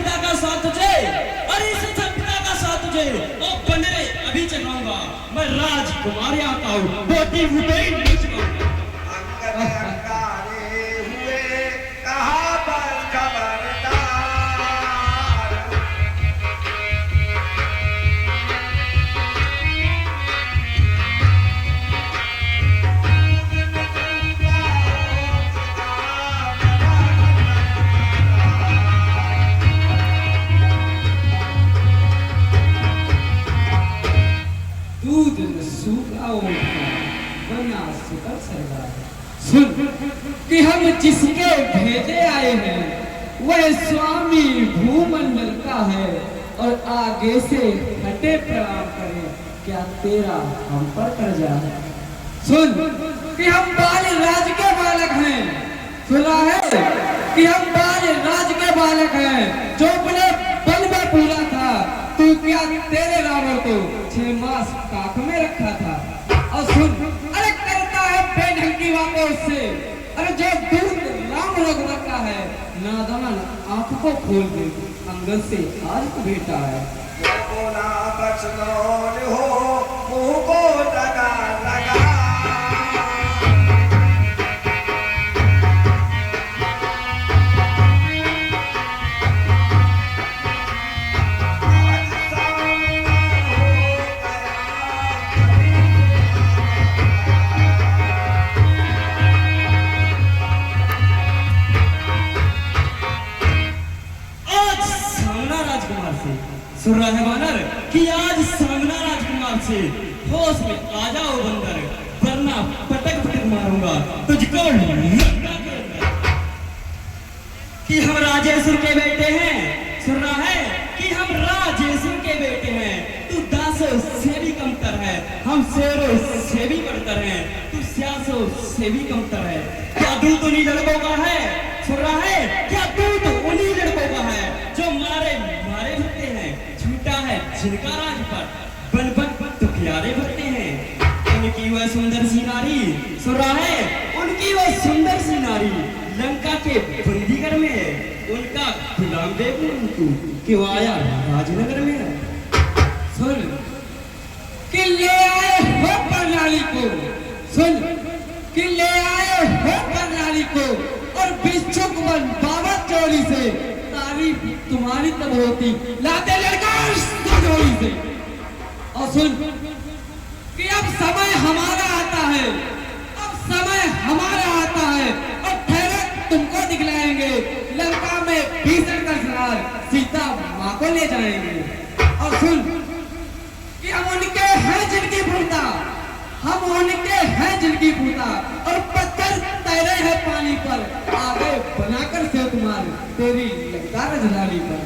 पिता का साथ तुझे, अरे इस पिता का साथ तुझे ओ बंदरे अभी चलाऊंगा। मैं राजकुमार आता हूँ, बोटी हुए नहीं चलाऊंगा। अंगारे हुए कहाँ पर खबरदार। दूध न सूखा ओढ़ा बना सुकर सरदार। सुन कि हम जिसके भेजे आए हैं वह स्वामी भूमंडल का है, और आगे से हटे प्रणाम करें, क्या तेरा हम पर कर्जा है। सुन कि हम बाल राज के बालक हैं, सुना है कि हम बाल राज के बालक हैं, जो अपने बल में पूरा था। तू क्या तेरे रावण को 6 मास काख में रखा था। और सुन, अरे करता है बेढंग की बातें उससे, अरे जो दूध राम रघुवर का है, नादान आंख को खोल दे, अंगद से आज को बेटा है। को ना बचनौन हो मुंह को लगा लगा। सुन रहा है वानर कि आज सामना राजकुमार से होश में आ जाओ बंदर, वरना पटक पटक मारूंगा तुझको लंका के अंदर। कि हम राजेश्वर के बेटे हैं, सुन रहा है कि हम राजेश्वर के बेटे हैं। तू दासों से भी कमतर है, हम शेरों से भी बढ़तर हैं, तू स्यासों से भी कमतर है। क्या दूध उन्हीं लड़कों का है, सुन रहा है क्या दूध उन्हीं लड़कों का है जो मारे मारे भरते हैं, छूटा है जिनका राज पर, बन बन तो प्यारे भरते हैं। उनकी वह सुंदर सी नारी, सुन रहा है उनकी वह सुंदर सी नारी लंका के बंदीगर में है, उनका गुलाम देव तू क्यों आया राजनगर में है। सुन कि ले आए हो प्रणाली को, सुन कि ले आए हो प्रणाली को, और बिच्छुक वन बाबा चोली से तारीफ तुम्हारी तब होती, लाते लड़का जोड़ी से। और सुन कि अब समय हमारा आता है, अब समय हमारा आता है, और ठहरे तुमको दिखलाएंगे लंका में भीषण का सरार, सीता माँ को ले जाएंगे। और सुन कि हम उनके हैं जिनकी पूर्ता, हम उनके हैं जिनकी पूर्ता, और पत्थर तैरे हैं पानी पर, आगे बनाकर से तुम्हार तेरी लंका रजलाली पर।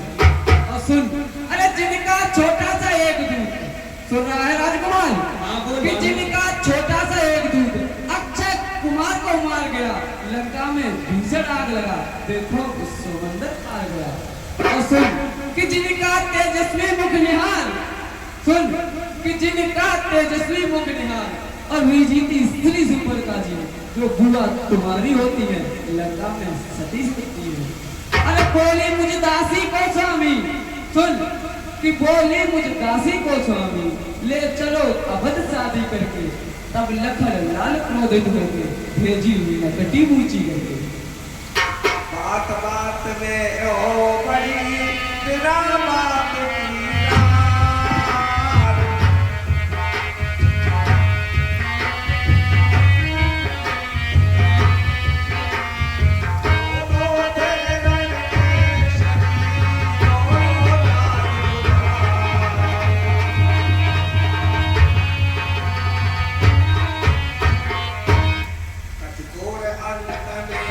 और सुन, अरे जिनका छोटा सा एक दूध, सुन रहा है राजकुमार कि जिनका छोटा सा एक दूध अक्षय कुमार को मार गया, लंका में भीषण आग लगा, देखो समंदर पार गया। और सुन कि जिनका तेजस्वी मुख निहार, सुन कि जिनका तेजस्वी मुख निहार, और हुई जीती स्त्री सुपर का जी, जो बुआ तुम्हारी होती है लंका में सती दिखती है। अरे बोली मुझे दासी को स्वामी, सुन कि बोली मुझे दासी को स्वामी, ले चलो अवध शादी करके, तब लखन लाल क्रोधित होके भेजी हुई नकटी बूची करके। बात बात में हो बड़ी बिना बात की अंत में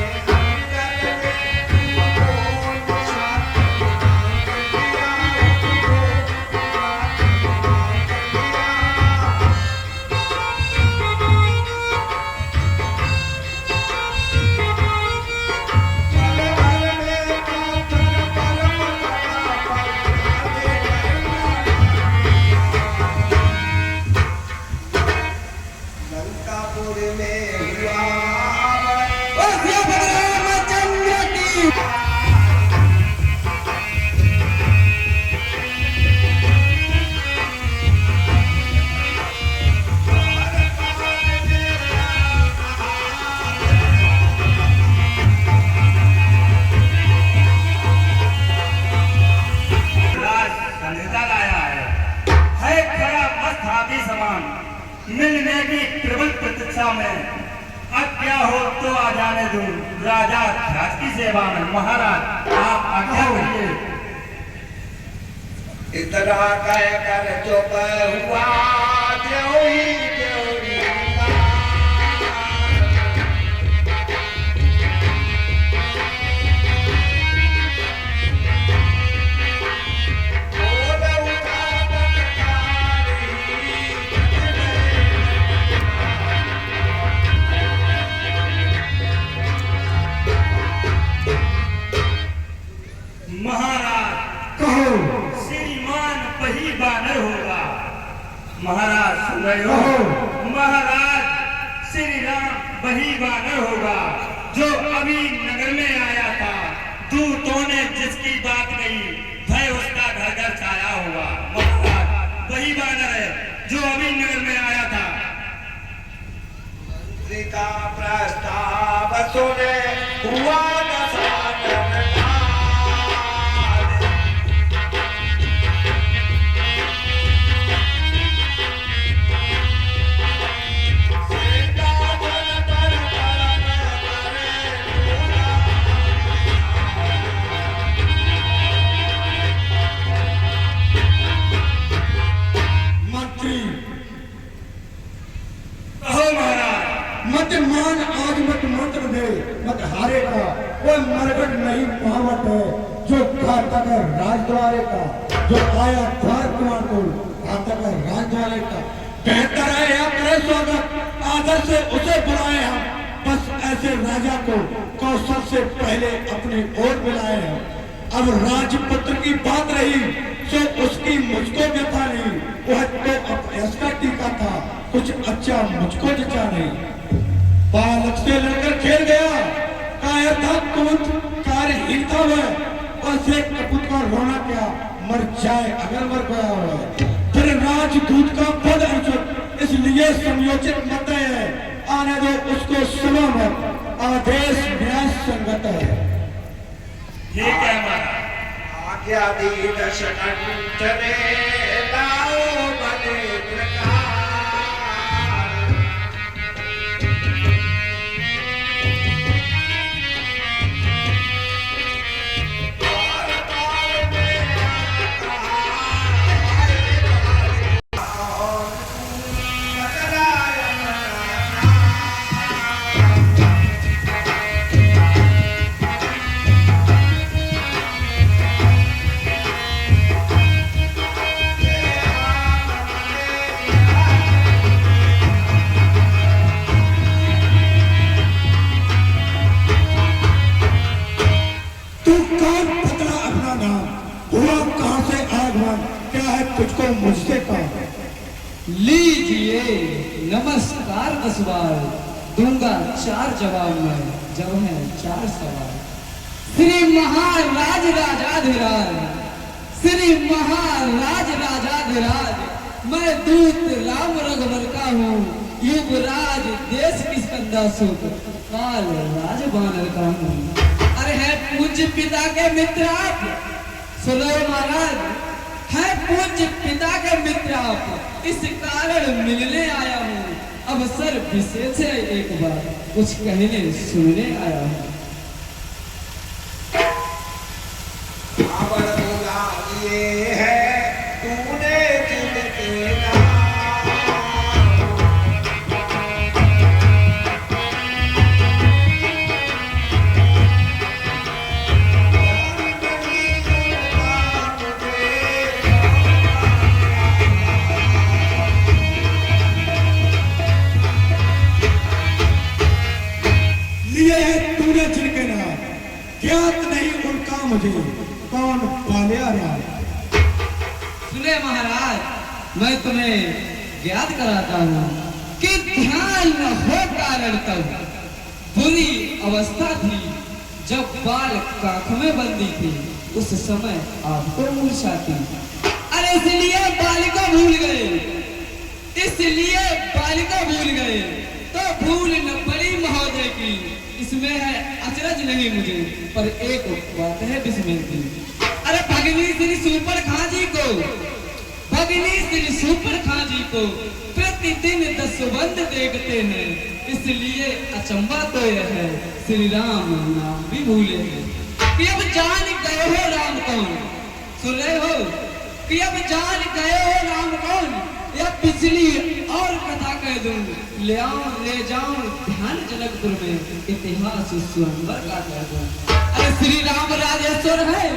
की प्रबल प्रतीक्षा में अब क्या हो तो आ जाने दूं राजा ध्यास की सेवा में। महाराज आप आज्ञा करिए। इतना कह कर चुप हुआ देवरी देवरी महाराज कहो श्रीमान वही बानर होगा। महाराज सुन रहे हो? कहो महाराज श्री राम वही बानर होगा जो अभी नगर में आया था। दूतों ने जिसकी बात कही भय उसका घर घर छाया होगा। महाराज वही बानर है जो अभी नगर में आया था। मंत्री का प्रस्ताव सुने हुआ दशानन मंत्री कहो महाराज। मत मान आज मत मंत्र दे मत हारेगा। कोई मरगट नहीं महावट है जो घातक है राजद्वारे का, जो आया द्वार कुमार को घातक है राजद्वारे का। बेहतर है या करे स्वागत आदर से उसे बुलाए हम। बस ऐसे राजा को कौशल से पहले अपनी ओर बुलाए हैं। अब राजपुत्र की बात रही तो उसकी मुझको व्यथा नहीं। वह तो अपयश का टीका था, कुछ अच्छा मुझको जचा नहीं। बालक से लड़कर खेल गया, काया था कूद कार्यहीन था वह। और से कपूत का रोना क्या मर जाए अगर मर गया हुआ। फिर राजदूत का पद अर्जुन इसलिए समयोचित मत है। आने दो उसको सुनो मत, आदेश न्याय संगत है। ठीक है महाराज। आज्ञा दी दशकंठ ने लाओ बने प्रकार द्वार द्वार में तुझको मुझसे कहा। लीजिए नमस्कार नसवार, दूंगा 4 जवाब मैं जब है 4 सवाल। श्री महाराज राजाधिराज, श्री महाराज राजाधिराज, मैं दूत राम रघुवर का हूँ। युवराज देश किसकंदा सुख, काल राज बानर का हूँ। अरे है पूज्य पिता के मित्र आप, सुनो महाराज, है पूज्य पिता के मित्र आप, इस कारण मिलने आया हूँ। अवसर विशेष है एक बार, कुछ कहने सुनने आया हूँ। खबर बुला लिए है तूने जिनके नाम। लिए है तूने जिनके नाम, ज्ञात नहीं उनका मुझे, कौन पालिया राम। सुने महाराज, मैं तुम्हें ज्ञात कराता हूँ कि ध्यान न हो कारण तब बुरी अवस्था थी जब बाल काख में बंदी थी, उस समय आपको मूर्छा थी। अरे इसलिए बालिका भूल गए, इसलिए बालिका भूल गए, तो भूल न पड़ी महोदय की। इसमें है अचरज नहीं मुझे, पर एक बात है विस्मय की। अरे भगनी श्री सुपर खां जी को अग्नि श्री सुपरखा जी को प्रतिदिन दसबंद देखते हैं, इसलिए अचंबा तो यह है श्री राम नाम भी भूले हैं। कि अब जान गए हो राम कौन, सुन रहे हो कि अब जान गए हो राम कौन, या पिछली और कथा कह दूं, ले जाऊं ध्यान जनकपुर में इतिहास स्वयंवर का कह दूं। अरे श्री राम राजेश्वर है,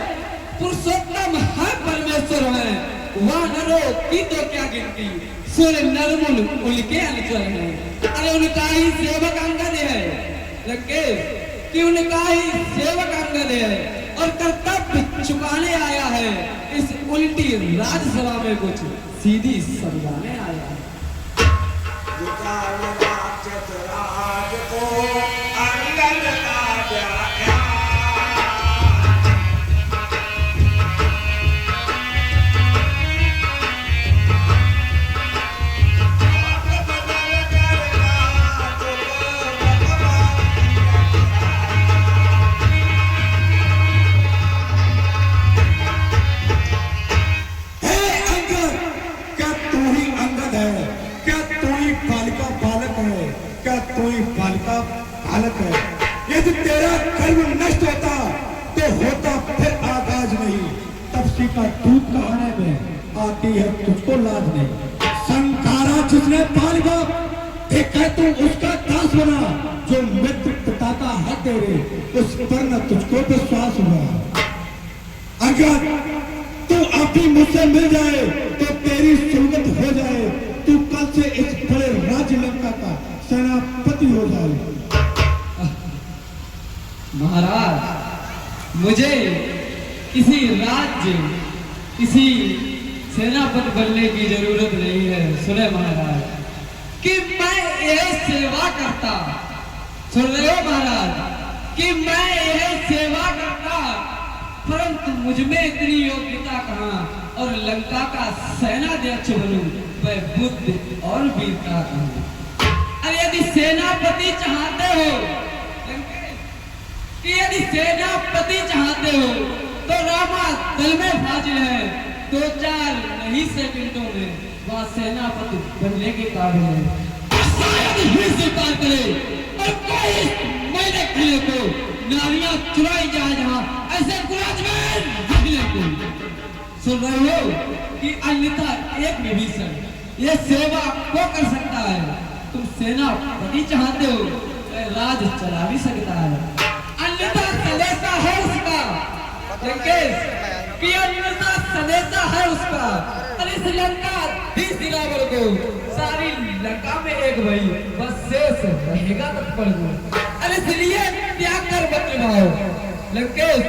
पुरुषोत्तम है, परमेश्वर है, वह नरो की तो क्या गिनती, सुर नरमुल उनके अनुचर है। अरे उनका ही सेवक अंगद है लंकेश, कि उनका ही सेवक अंगद है और कर्तव्य चुकाने आया है, इस उल्टी राजसभा में कुछ सीधी समझाने आया है। राज को अंगद का व्याख्या यदि तेरा कर्म नष्ट होता तो होता फिर आगाज नहीं, तब सीता दूध कहाने में आती है तुझको लाज नहीं। संकारा जिसने पालिबा ठीक है, तू उसका दास बना, जो मित्र पिताता है तेरे उस पर न तुझको विश्वास हुआ। अगर तू अभी मुझसे मिल जाए तो तेरी सुगत हो जाए, तू कल से इस बड़े राज्य लंका का सेनापति हो जाए। महाराज, मुझे किसी राज्य किसी सेनापति बनने की जरूरत नहीं है। सुने महाराज कि मैं यह सेवा करता, सुन रहे हो महाराज, कि मैं यह सेवा करता, परंतु मुझ में इतनी योग्यता कहाँ, और लंका का सेनाध्यक्ष बनूं वह बुद्ध और वीरता कहाँ। अरे यदि सेनापति चाहते हो कि यदि सेनापति चाहते हो तो रामा दल में फाजिल है, 2-4 नहीं सेकंडों में वह सेनापति बनने के काबिल है। शायद ही स्वीकार करे और कोई मैंने खेले को नारियां चुराई जाए जहां ऐसे कुराजमैन रखने को। सुन रहे हो कि अन्यथा एक विभीषण ये सेवा को कर सकता है, तुम सेनापति चाहते हो राज चला भी सकता है, अन्यथा सदेशा है उसका। कि अन्यथा सदेशा है उसका। अरे श्रीलंका दिलावर को सारी लंका में एक भाई बस शेष रहेगा तत्पर को। अरे इसलिए त्याग कर बच्चे भाव लंकेश,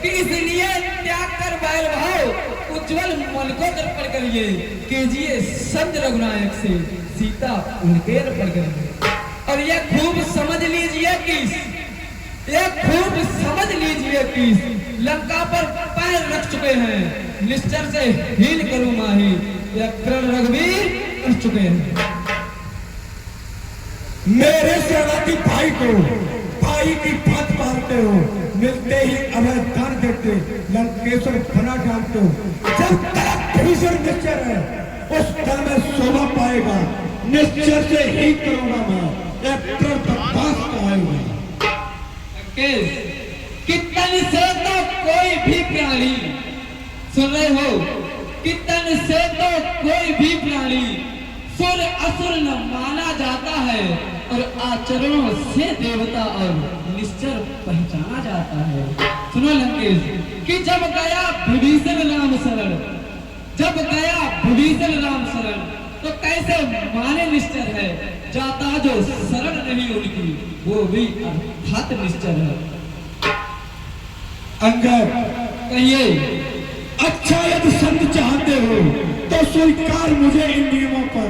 कि इसलिए त्याग कर बैल भाव उज्जवल मन को दर्पण करिए, कीजिए संत रघुनायक से सीता उनके अर्पण करिए। और ये खूब समझ लीजिए कि लंका पर पैर रख चुके हैं, निश्चर से हीन करूं माही, यह कर्ण रघुवीर कर चुके हैं। मेरे सेनापति भाई को भाई की बात मानते हो, मिलते ही अभय दान देते लंकेश्वर बना डालते हो। जब तक भीषण निश्चर है उस दल में शोभा पाएगा, निश्चर से ही करूंगा मैं, यह प्रण बकवास कहाएगा। कितन से तो कोई भी प्राणी, सुन रहे हो, कितन से तो कोई भी प्राणी सुर असुर न माना जाता है, और आचरणों से देवता और निश्चर पहचाना जाता है। सुनो लंकेश, कि जब गया विभीषण राम शरण, जब गया विभीषण राम शरण, तो कैसे माने निश्चर है, जाता जो शरण नहीं उनकी वो भी अर्थात निश्चर है। अंगद कहिए। अच्छा यदि संत चाहते हो तो स्वीकार मुझे इन नियमों पर,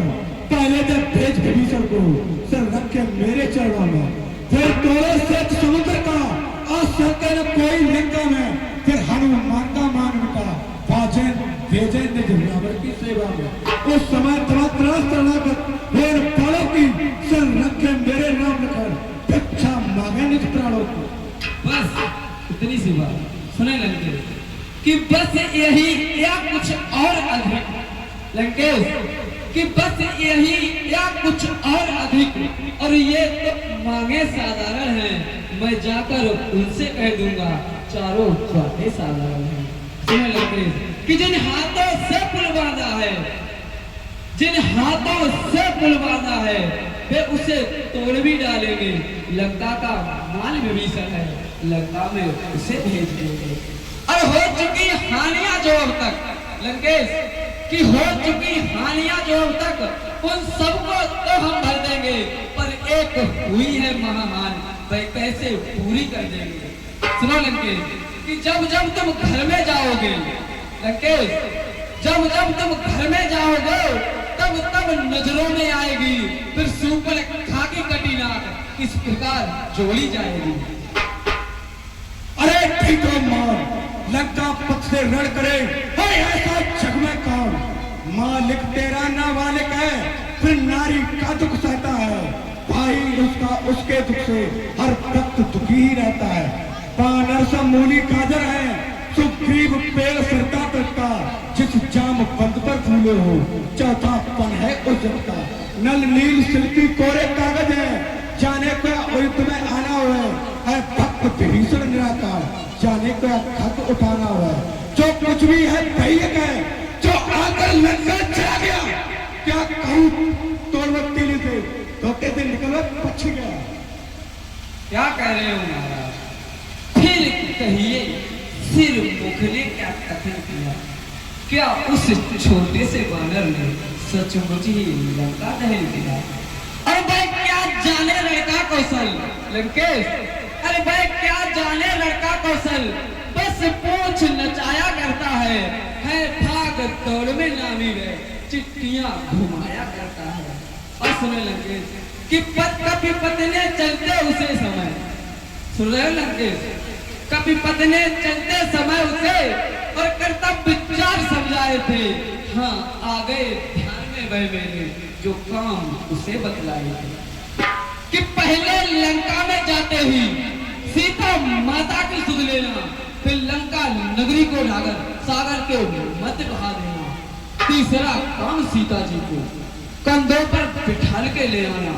पहले जब भेज विभीषण को सर रख के मेरे चरणों में, फिर तोड़े से समुद्र का और सत्य न कोई लिंगा में, फिर हनुमान का मान उनका भाजन भेजे निज रावण की सेवा में। उस समय फिर पड़ो की सर रख के मेरे नाम लिखकर भिक्षा मांगे निज प्राणों को। बस इतनी सी बात सुने लगे कि बस यही या कुछ और अधिक लंकेश कि बस यही या कुछ और अधिक, और ये तो मांगे साधारण हैं, मैं जाकर उनसे कह दूंगा चारों बातें साधारण हैं। सुन लंकेश कि जिन हाथों से पुल बांधा है, जिन हाथों से पुल बांधा है, वे उसे तोड़ भी डालेंगे। लंका का माल विभीषण है, लंका में उसे भेज देंगे। और हो चुकी हानियां जो अब तक लंकेश कि हो चुकी हानियां जो अब तक, उन सबको तो हम भर देंगे, पर एक हुई है महाहान, वह कैसे पूरी कर देंगे। सुनो लंकेश कि जब जब तुम घर में जाओगे लंकेश, जब जब तुम घर में जाओगे तब तब नजरों में आएगी, फिर सुपल खाकी कटी नाक इस प्रकार जोड़ी जाएगी। अरे ठीक है मां, लंका पक्ष से रण करे और ऐसा जग में कौन, मालिक तेरा ना मालिक है, फिर नारी का दुख सहता है, भाई उसका उसके दुख से हर वक्त दुखी ही रहता है। बानर सा मूली गाजर है, सुग्रीव पेड़ फिरता करता, जिस जाम बंद पर फूले हो, चौथा पन है उस जग का। नल नील सिल्की कोरे कागज है, जाने को युद्ध में आना हुआ है भक्त विभीषण निराकार, जाने को खत उठाना हुआ है। जो कुछ भी है वही है, जो आकर लंका चला गया, क्या कहूँ तोड़वत्ती से धोखे से निकलवा पछ गया। क्या कह रहे हो महाराज, फिर कहिए सिर मुख ने क्या कथन किया, क्या उस छोटे से बानर ने सचमुच ही लंका दहन किया। अरे भाई क्या जाने लड़का कौशल लंकेश, अरे भाई क्या जाने लड़का कौशल, बस पूछ नचाया करता है भाग दौड़ में नामी है, चिट्ठियां घुमाया करता है। और सुने लंकेश कि कभी पत्नी चलते उसे समय, सुन रहे लंकेश, कभी पत्नी चलते समय उसे और कर्तव्य विचार समझाए थे, हाँ आ गए ध्यान में वह मैंने जो काम उसे बतलाए थे कि पहले लंका में जाते ही सीता माता की सुध लेना, फिर लंका नगरी को सागर के मध्य बहा देना, तीसरा काम सीता जी को कंधों पर बिठाल के ले आना,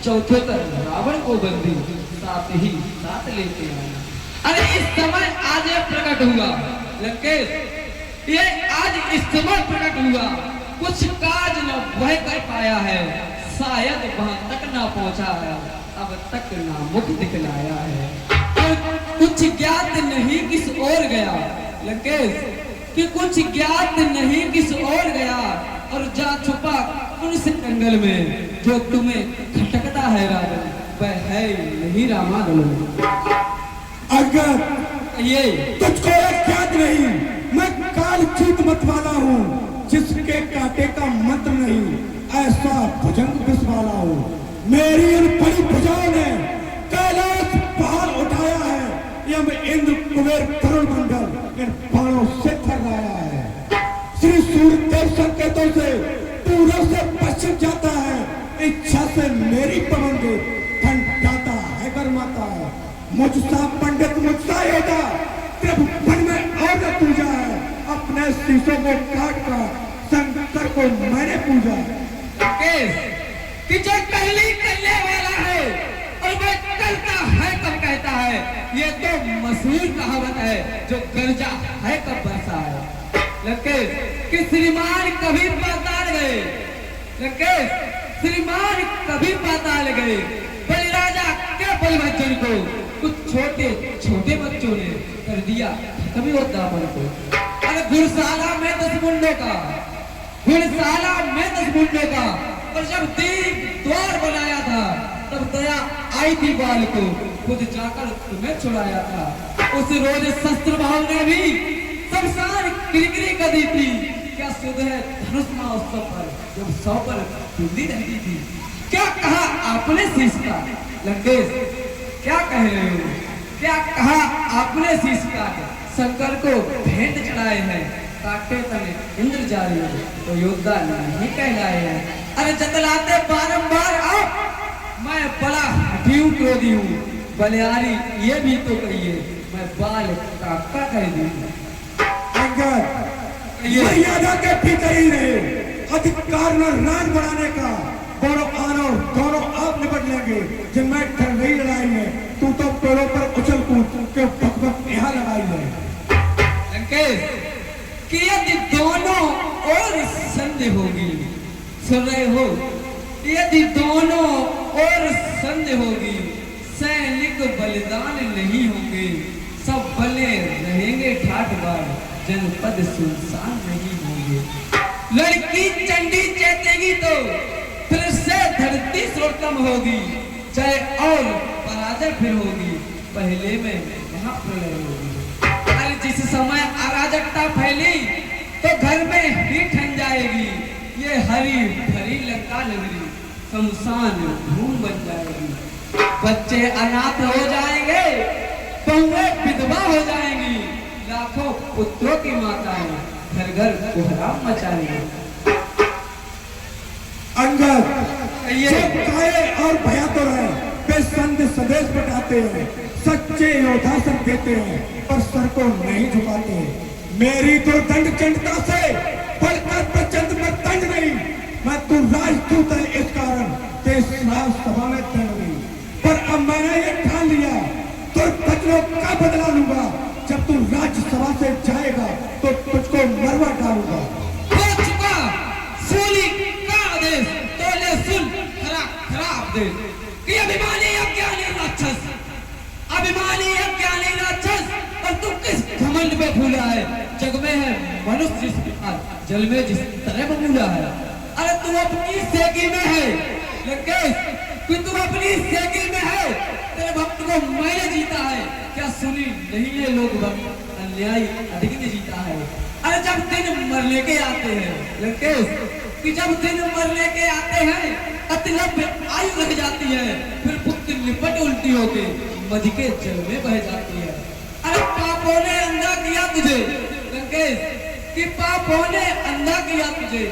चौथे पर रावण को बंदी साथ ही साथ लेते आना। अरे इस समय आज ये प्रकट हुआ लंकेश, ये आज इस समय प्रकट हुआ, कुछ काज न वह कर पाया है, शायद वहां तक ना पहुंचा है, अब तक ना मुख दिखलाया है, और कुछ ज्ञात नहीं किस ओर गया लंकेश, कि कुछ ज्ञात नहीं किस ओर गया, और जा छुपा उन से जंगल में जो तुम्हें खटकता है रावण, वह है नहीं रामागण। अगर ये तुझको ज्ञात नहीं, मैं काल चूत मत वाला हूँ, जिसके कांटे का मंत्र नहीं, ऐसा भुजंग विष वाला हूँ। मेरी इन बड़ी भुजाओं ने कैलाश पहाड़ उठाया है, यम इंद्र कुबेर तरुण मंडल इन बाणों से थर्राया है। श्री सूर्यदेव संकेतों से पूर्व से पश्चिम जाता है, इच्छा से मेरी पवन को ठंडाता है गरमाता है। मुझसा पंडित मुझसा योद्धा प्रभु मन में और न पूजा है, अपने शीशों को काट कर शंकर को मैंने पूजा। कि जो पहली करने वाला है और वह करता है कब कहता है, ये तो मशहूर कहावत है जो गर्जा है कब बरसा है। लंकेश कि श्रीमान कभी पाताल गए, लंकेश श्रीमान कभी पाताल गए, बलिराजा क्या बलभद्र को कुछ छोटे छोटे बच्चों ने कर दिया कभी वो दामन को। अरे घुड़शाला में 10 मुंडों का, घुड़शाला में 10 मुंडों का, और जब दीप द्वार बनाया था तब दया आई थी बाल को, खुद जाकर तुम्हें छुड़ाया था। उस रोज शस्त्र भाव ने भी शमशान किरकिरी कर दी थी, क्या सुध है धनुष महोत्सव पर जब 100 पर बिंदी रहती थी। क्या कहा आपने शीश का लंकेश, क्या कह रहे हो, क्या कहा आपने शीश का, शंकर को भेंट चढ़ाए हैं, काटे तने इंद्र जारी हो तो योद्धा नहीं कहलाए हैं। अरे जतलाते बारंबार आप, मैं बड़ा हठीव क्रोधी हूँ, बलियारी ये भी तो कहिए, मैं बाल काका कह दी। मर्यादा के भीतर ही रहे, अधिकार न राज बढ़ाने का। दोनों आना और दोनों आप निपट लेंगे। जिनमें ठहर गई लड़ाई है, तू तो पेड़ों पर उछल कूद के भगवत यहाँ लड़ाई है। लंकेश कि यदि दोनों और संधि होगी, सुन रहे हो, यदि दोनों और संधि होगी, सैनिक बलिदान नहीं होंगे, सब बने रहेंगे ठाठ बार, जनपद सुनसान नहीं होंगे। लड़की चंडी चेतेगी तो फिर से धरती सोतम होगी, चाहे और पराजय फिर होगी, पहले में महाप्रलय होगी। अरे जिस समय अराजकता फैली तो घर में ही ठन जाएगी, ये हरी भरी लंका नगरी शमशान भूमि बन जाएगी। बच्चे अनाथ हो जाएंगे, बहुएं विधवा हो जाएंगी, लाखों पुत्रों की माताएं घर घर कोहराम मचाएंगे। अंगद जो काये और भयातुर है, वे संधि संदेश बटाते हैं, सच्चे योद्धा संग देते हैं, पर सर को नहीं झुकाते। मेरी तो दंड चंडता से बढ़कर प्रचंड में दंड नहीं। मैं तू राजदूत है इस कारण तेज सभा में दंड नहीं। पर अब मैंने ये ठान लिया, तो बचनों का बदला लूंगा। जब तू राज्यसभा से जाएगा तो तुझको मरवा डालूंगा। हो चुका सूली का आदेश, तो ले सुन खराब देश कि अभिमानी अज्ञानी राक्षस, अभिमानी अज्ञानी राक्षस, और तू किस घमंड में फूला है? जग में है मनुष्य जिस प्रकार, जल में जिस तरह बबूला है। अरे तू अपनी सेगी में है लंकेश, कि तू अपनी सेगी में है, तेरे भक्त को मैंने जीता है। क्या सुनी नहीं है लोग भक्त, अन्यायी अधिक ने जीता है। अरे जब दिन मरने के आते हैं लंकेश, कि जब दिन मरने के आते हैं, अतिलंब आयु रह जाती है, फिर पुत्र लिपट उल्टी होके मध के जल में बह जाती है। अरे पापों ने अंधा किया तुझे लंकेश, कि पापों ने अंधा किया तुझे,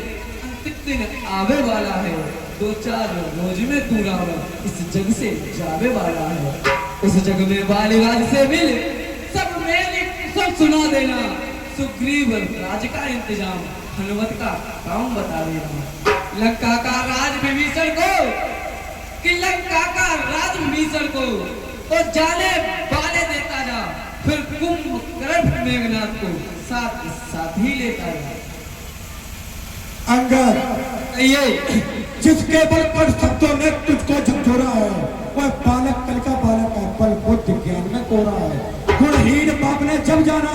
अंतिम दिन आवे वाला है, 2-4 रोज में तू रावण इस जग से जावे वाला है। उस जग में बालीराज से मिल सब मेरी सब सुना देना, सुग्रीव राज का इंतजाम हनुमत का काम बता देना। लंका का राज विभीषण को, कि लंका का राज विभीषण को तो जाने बाले देता जा, फिर कुंभकर्ण मेघनाथ को साथ साथ ही लेता जा। अंगद ये जिसके बल पर शब्दों ने तुझको झकझोरा है, वह बालक कल का बालक है, बल बुद्धि ज्ञान में कोरा है। गुणहीन बाप ने जब जाना,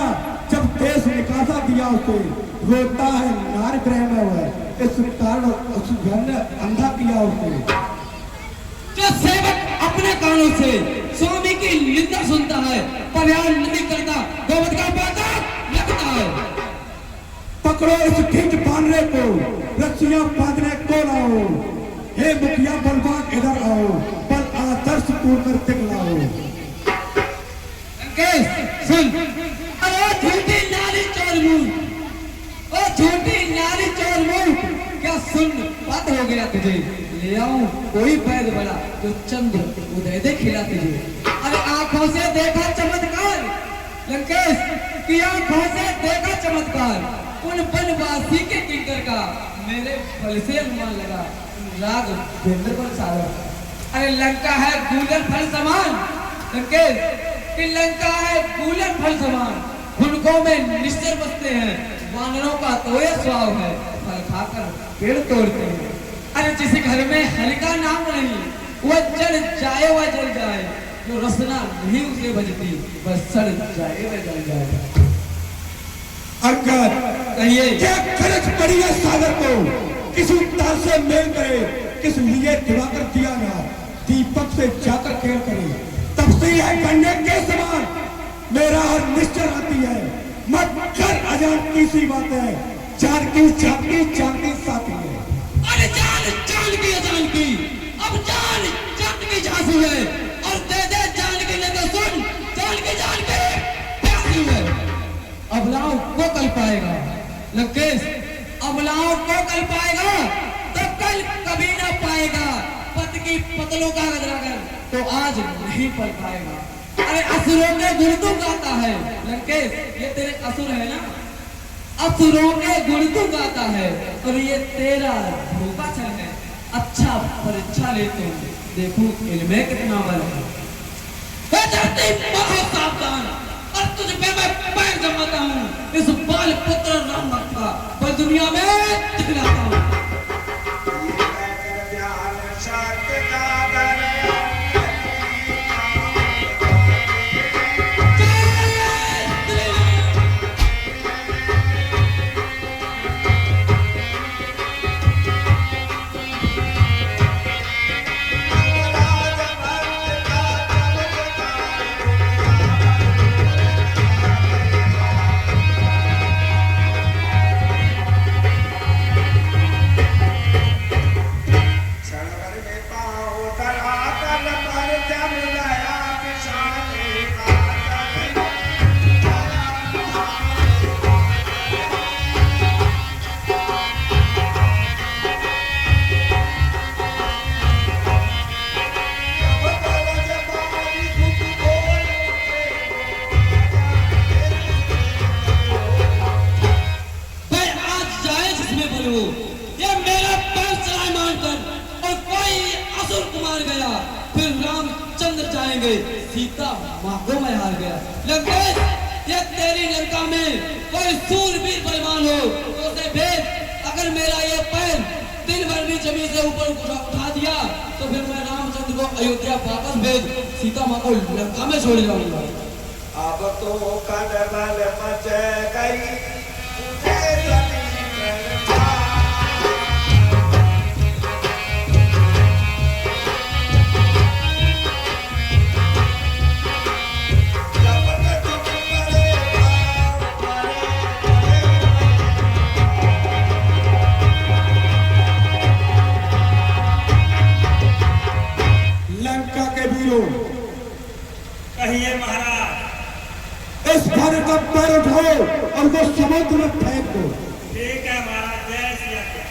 जब देश निकासा दिया उसे, रोता है नार ग्रह में वह, इस कारण उस घर ने अंधा किया उसे। जो सेवक अपने कानों से स्वामी की निंदा सुनता है, पर ध्यान नहीं करता, गोवध का पाता लगता है। पकड़ो इस खिंच बांधने को, रस्सियां बांधने को लाओ। हे मुखिया बलवान इधर आओ, बल आदर्श पूर्ण कर दिखलाओ। सुन, अरे झूठी नारी चोर मुंह, ओ झूठी नारी चोर मुंह, क्या सुन बात हो गया तुझे? ले आऊं कोई वैद बड़ा जो चंद्र उदय दे खिला तुझे। अरे आंखों से देखा चमत्कार लंकेश, की आंखों से देखा चमत्कार, उन वनवासी के किंकर का मेरे बल से अनुमान लगा, राग भेंद्र पर सारा। अरे लंका है गूलर फल समान लंकेश, कि लंका है गूलर फल समान, घुनकों में निश्चर बसते हैं, वानरों का तो यह स्वभाव है, फल खाकर पेड़ तोड़ते हैं। अरे जिस घर में हरि का नाम नहीं, वह जल जाए वह जल जाए, जो रसना नहीं उसे बजती, वह सड़ जाए वह जल जाए। अंगद कहिए क्या खर्च पड़ी है सागर को, किसी तार से मेल करे, किस लिए दिवाकर दिया ना, दीपक से जाकर खेल करे। तब से है कन्या के समान मेरा हर निश्चय आती है, मत कर अजानती सी बात है, जानकी जानकी जानकी साथी है। अरे जान जान की अजान की, अब जान जान की झांसी है, और दे दे जान की नहीं तो सुन जान की प्यासी है। अबलाओं को कल पाएगा लंकेश, अबलाओं को कल पाएगा तो कल कभी ना पाएगा। पत की पतलों का गजरागर तो आज नहीं पल पाएगा। अरे असुरों के गुण तो गाता है लंकेश, ये तेरे असुर है ना, असुर असुरों के गुण तू गाता है और ये तेरा धोखा चल है। अच्छा परीक्षा ले तुम, देखूं इनमें कितना बल है। हे धरती बहुत सावधान, और तुझ पे मैं पैर जमाता हूँ, इस बाल पुत्र राम का पर दुनिया में दिखलाता हूँ। सीता माँ को मैं हार गया। लंकेश, ये तेरी लंका में कोई सूरवीर बलवान हो तो उसे भेज। अगर मेरा ये पैर दिन भर भी जमीन से ऊपर उठा दिया तो फिर मैं रामचंद्र को अयोध्या वापस भेज सीता माँ को लंका में छोड़ जाऊंगा। अब तो कदबल मच गई कहिए महाराज। इस भर का पैर उठाओ और वो समुद्र में फेंक दो। ठीक है महाराज, जय सिया क्या।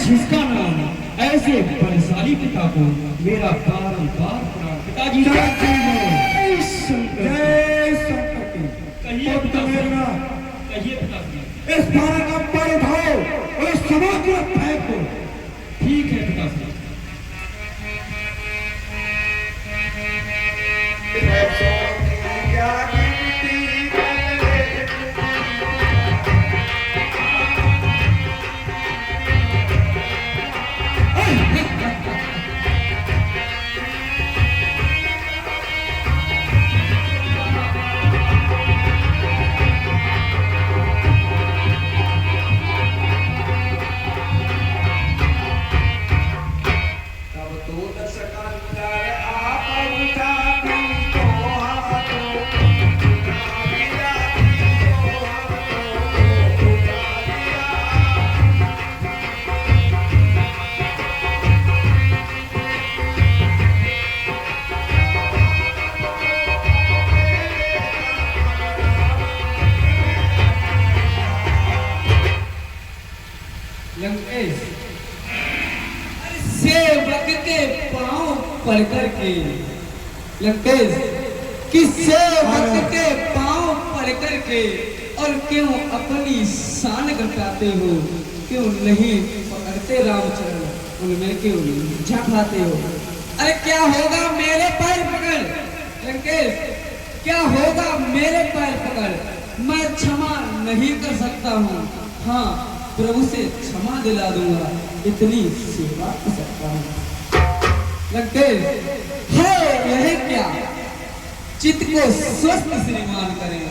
जिसका नाम ऐसे बलशाली पिता को मेरा बारंबार प्रणाम। पिताजी जय शंकर की। कहिए पिताजी, कहिए पिताजी। इस भारत का पैर उठाओ और इस समुद्र में फेंक दो। ठीक है पिताजी। लंकेश, सेवक के पांव पड़ करके लंकेश, किस सेवक के पांव पड़ करके और क्यों अपनी शान घटाते हो? क्यों नहीं पकड़ते रामचरण, उनमें क्यों झपलाते हो? अरे क्या होगा मेरे पैर पकड़ लंकेश, क्या होगा मेरे पैर पकड़? मैं क्षमा नहीं कर सकता हूँ, हाँ प्रभु से क्षमा दिला दूंगा, इतनी सेवा कर सकता हूँ। लंकेश, है यह क्या? चित्त को स्वस्थ श्रीमान करें,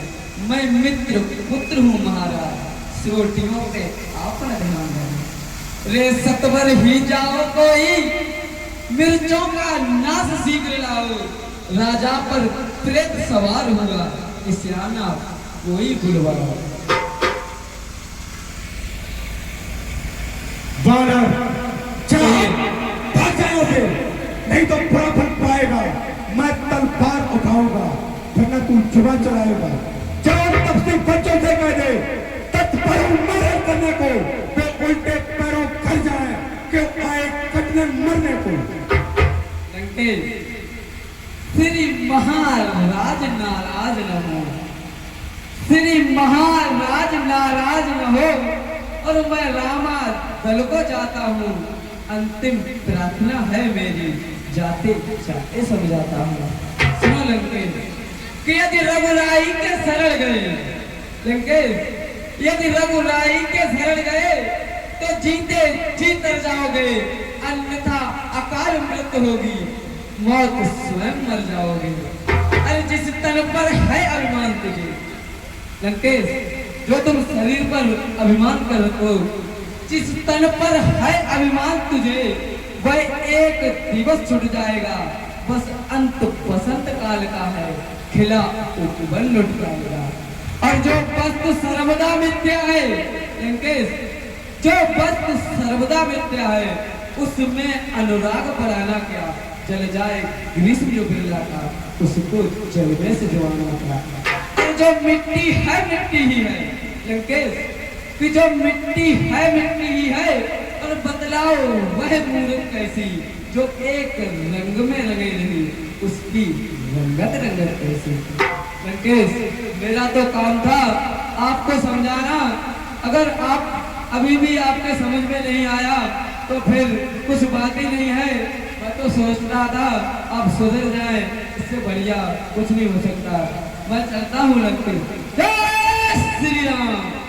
मैं मित्र पुत्र हूँ महाराज। चोटियों पे आपन ध्यान देना। रे सतवर ही जाओ कोई, मिर्चों का नाश शीघ्र लाओ, राजा पर प्रेत सवार हुआ, इस्याना कोई बुलवाओ। वानर भाग जाओ फिर, नहीं तो बुरा फल पाएगा। मैं तलवार उठाऊंगा, फिर न तू जुबान चलाएगा। जाओ तपसी बच्चों से कह दे तत्परों मरण करने को, वे उल्टे पैरों कर जाए कि आए कटने मरने को। लंकेश, श्री महाराज नाराज न हो, श्री महाराज नाराज न हो, और मैं रामा दल को जाता हूँ। अंतिम प्रार्थना है मेरी, जाते जाते समझाता हूँ। सुनो लंकेश, कि यदि रघुराई के शरण गए, लंकेश यदि रघुराई के शरण गए तो जीते जी तर जाओगे, अन्यथा अकाल मृत्यु होगी, मौत स्वयं मर जाओगे। अरे जिस तन पर है अभिमान तुझे, लंकेश जो तुम शरीर पर अभिमान करते हो, जिस तन पर है अभिमान तुझे, वह एक दिवस छूट जाएगा। बस अंत बसंत काल का है, खिला उपवन लुट जाएगा। और जो वस्तु सर्वदा मिथ्या है, लंकेश जो वस्तु सर्वदा मिथ्या है, उसमें अनुराग बढ़ाना क्या, जल जाए ग्रीष्म जो बिरला का, उसको जलने से जवाना क्या। जो मिट्टी है मिट्टी ही है, लंकेश कि जो मिट्टी है मिट्टी ही है, और बतलाओ वह मूर्ख कैसी, जो एक रंग में रंगे रही, उसकी रंगत रंगत कैसी। लंकेश मेरा तो काम था आपको समझाना, अगर आप अभी भी आपके समझ में नहीं आया तो फिर कुछ बात ही नहीं है। मैं तो सोच रहा था आप सुधर जाए, इससे बढ़िया कुछ नहीं हो सकता। मैं चलता हूँ लंकेश। जय श्री राम।